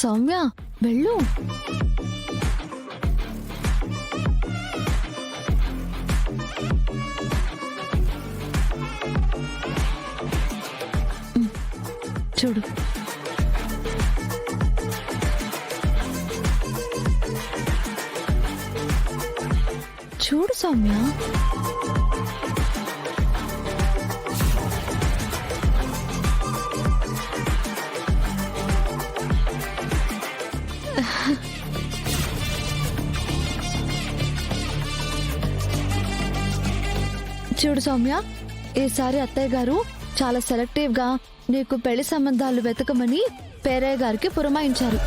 సౌమ్య వెళ్ళు. చూడు, చూడు సౌమ్య. చూడు సౌమ్య, ఈసారి అత్తయ్య గారు చాలా సెలెక్టివ్ గా నీకు పెళ్లి సంబంధాలు వెతకమని పేరయ్య గారికి పురమాయించారు.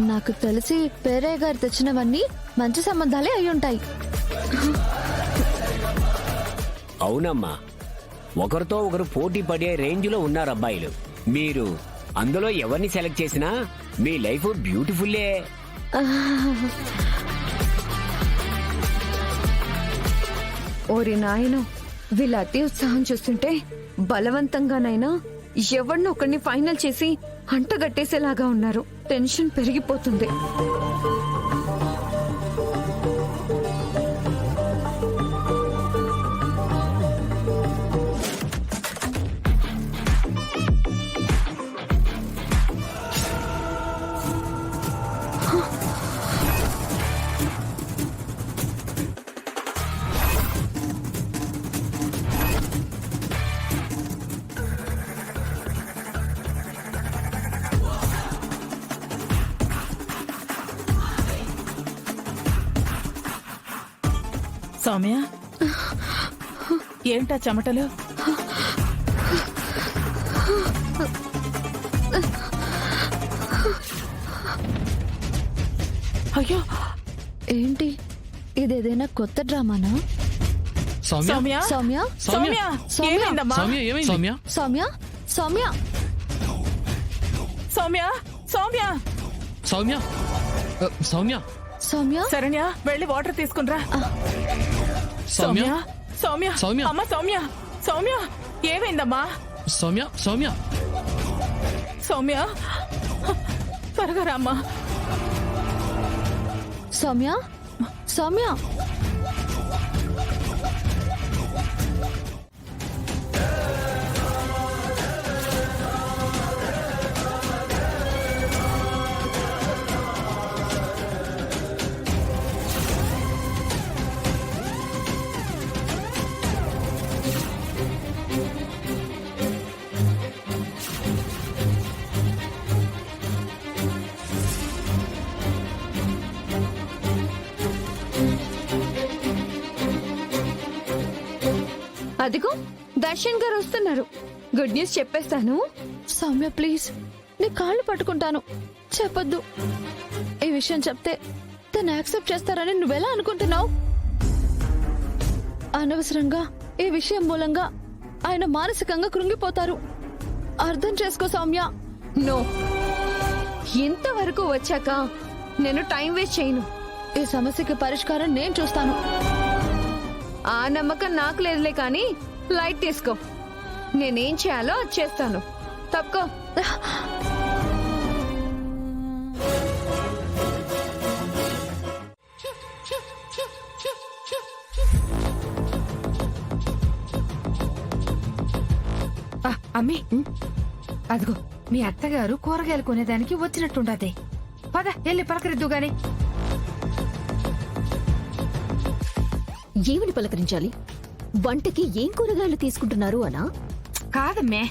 నాకు తెలిసి పేరయ్య గారు తెచ్చినవన్నీ మంచి సంబంధాలే అయి ఉంటాయి. అవునమ్మా, ఒకరితో ఒకరు పోటీ పడే రేంజ్ లో ఉన్నారు అబ్బాయిలు. మీరు అందులో ఎవరిని సెలెక్ట్ చేసినా మీ లైఫ్ బ్యూటిఫుల్లే. ఓరి నాయను, వీళ్ళ అతి ఉత్సాహం చూస్తుంటే బలవంతంగానైనా ఎవరినో ఒకరిని ఫైనల్ చేసి అంటగట్టేసేలాగా ఉన్నారు. టెన్షన్ పెరిగిపోతుంది. సౌమ్య, ఏంటా చెమటలు? అయ్యో, ఏంటి ఇదేదైనా కొత్త డ్రామానా? సౌమ్య సౌమ్య సౌమ్య ఏమైందమ్మా? సౌమ్య సౌమ్య సౌమ్య సౌమ్య సౌమ్య సౌమ్య సౌమ్య శరణ్య, వెళ్ళి వాటర్ తీసుకునిరా. సౌమ్య సౌమ్య సౌమ్య అమ్మ సౌమ్య సౌమ్య ఏమైందమ్మా? సౌమ్య సౌమ్య సౌమ్య త్వరగా రామ్మా. సౌమ్య సౌమ్య అదిగో దర్శన్ గారు వస్తున్నారు. గుడ్ న్యూస్ చెప్పేస్తాను. సౌమ్య ప్లీజ్, నీ కాళ్ళు పట్టుకుంటాను, చెప్పొద్దు. ఈ విషయం చెప్తే తను యాక్సెప్ట్ చేస్తారని నువ్వెలా అనుకుంటున్నావు? అనవసరంగా ఈ విషయం మూలంగా ఆయన మానసికంగా కృంగిపోతారు. అర్థం చేసుకో సౌమ్య. నో, ఇంతవరకు వచ్చాక నేను టైం వేస్ట్ చేయను. ఈ సమస్యకి పరిష్కారం నేను చూస్తాను. ఆ నమ్మకం నాకు లేదులే, కానీ లైట్ తీసుకో. నేనేం చేయాలో అది చేస్తాను. తప్పుకో. అమ్మి, అదిగో మీ అత్తగారు కూరగాయలు కొనేదానికి వచ్చినట్టుండదే. పద వెళ్ళి పలకరిద్దు గాని. ఏమని పలకరించాలి? వంటకి ఏం కూరగాయలు తీసుకుంటున్నారు అనా? కాదమ్మే,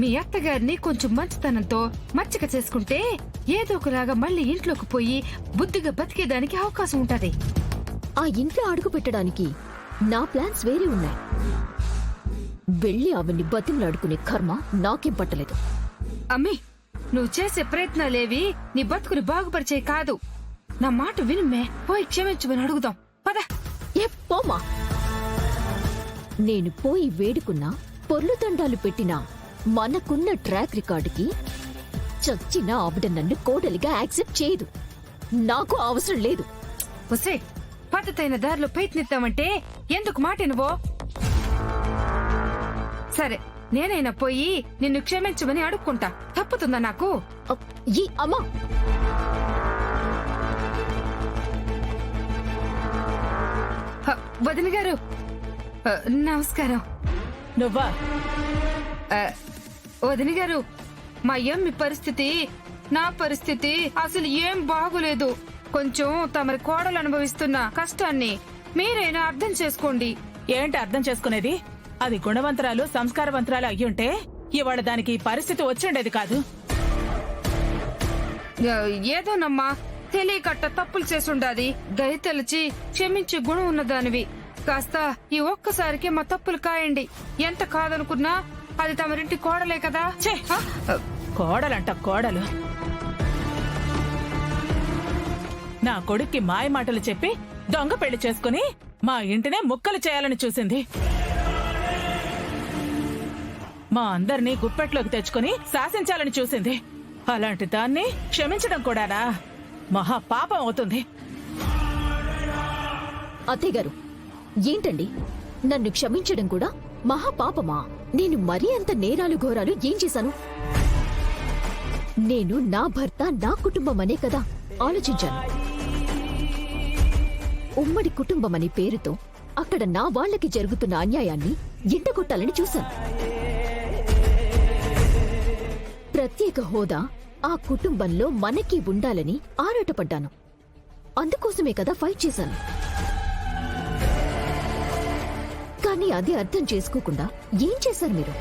మీ అత్తగారిని కొంచెం మంచితనంతో మచ్చిక చేసుకుంటే ఏదో ఒకలాగా మళ్ళీ ఇంట్లోకి పోయి బుద్ధిగా బతికేదానికి అవకాశం ఉంటది. ఆ ఇంట్లో అడుగు పెట్టడానికి నా ప్లాన్స్ వేరే ఉన్నాయి. వెళ్ళి ఆవిడ్ని బతిమలాడుకునే కర్మ నాకేం పట్టలేదు. అమ్మి, నువ్వు చేసే ప్రయత్నాలేవి నీ బతుకుని బాగుపరిచే కాదు. నా మాట వినుమ్మే, పోయి క్షమించమని అడుగుదాం. పద. పోమా. నేను పోయి వేడుకున్నా, పొర్లు తండాలు పెట్టినా మనకున్న ట్రాక్ రికార్డుకి చచ్చిన ఆవిడ నన్ను కోడలిగా యాక్సెప్ట్ చేయదు. నాకు అవసరం లేదు. వసే, పద్ధతైన దారిలో ప్రయత్నిద్దామంటే ఎందుకు మాట నువ్వు? సరే నేనైనా పోయి నిన్ను క్షమించమని అడుక్కుంటా. తప్పుతుందా నాకు? ఈ అమ్మా వదిన గారు నమస్కారం. నువ్వా? వదిన గారు, మా యమ్మి పరిస్థితి నా పరిస్థితి అసలు ఏం బాగులేదు. కొంచెం తమరి కోడలు అనుభవిస్తున్న కష్టాన్ని మీరైనా అర్థం చేసుకోండి. ఏంటి అర్థం చేసుకునేది? అది గుణవంతరాలు సంస్కారవంతరాలు అయ్యుంటే ఇవాళ దానికి ఈ పరిస్థితి వచ్చిండేది కాదు. ఏదోనమ్మా, తెలియకట్ట తప్పులు చేసుండాది. దయ తెలిచి క్షమించే గుణం ఉన్నదానివి. కాస్త ఈ ఒక్కసారికి మా తప్పులు కాయండి. ఎంత కాదనుకున్నా అది తమరింటి కోడలే కదా. ఛే! కోడలంట కోడలు. నా కొడుక్కి మాయ మాటలు చెప్పి దొంగ పెళ్లి చేసుకుని మా ఇంటినే ముక్కలు చేయాలని చూసింది. మా అందరినీ గుప్పెట్లోకి తెచ్చుకుని శాసించాలని చూసింది. అలాంటి దాన్ని క్షమించడం కూడానా? మహా పాపం అవుతుంది. అత్తయ్య గారు, ఏంటండి నన్ను క్షమించడం కూడా మహాపాపమా? నేను మరీ అంత నేరాలు ఘోరాలు ఏం చేశాను? నేను నా భర్త నా కుటుంబం అనే కదా ఆలోచించాను. ఉమ్మడి కుటుంబం అనే పేరుతో అక్కడ నా వాళ్లకి జరుగుతున్న అన్యాయాన్ని ఎండగొట్టాలని చూశాను. ప్రత్యేక హోదా ఆ కుటుంబంలో మనకి ఉండాలని ఆరాటపడ్డాను. అందుకోసమే కదా ఫైట్ చేశాను. కానీ అది అర్థం చేసుకోకుండా ఏం చేశారు మీరు?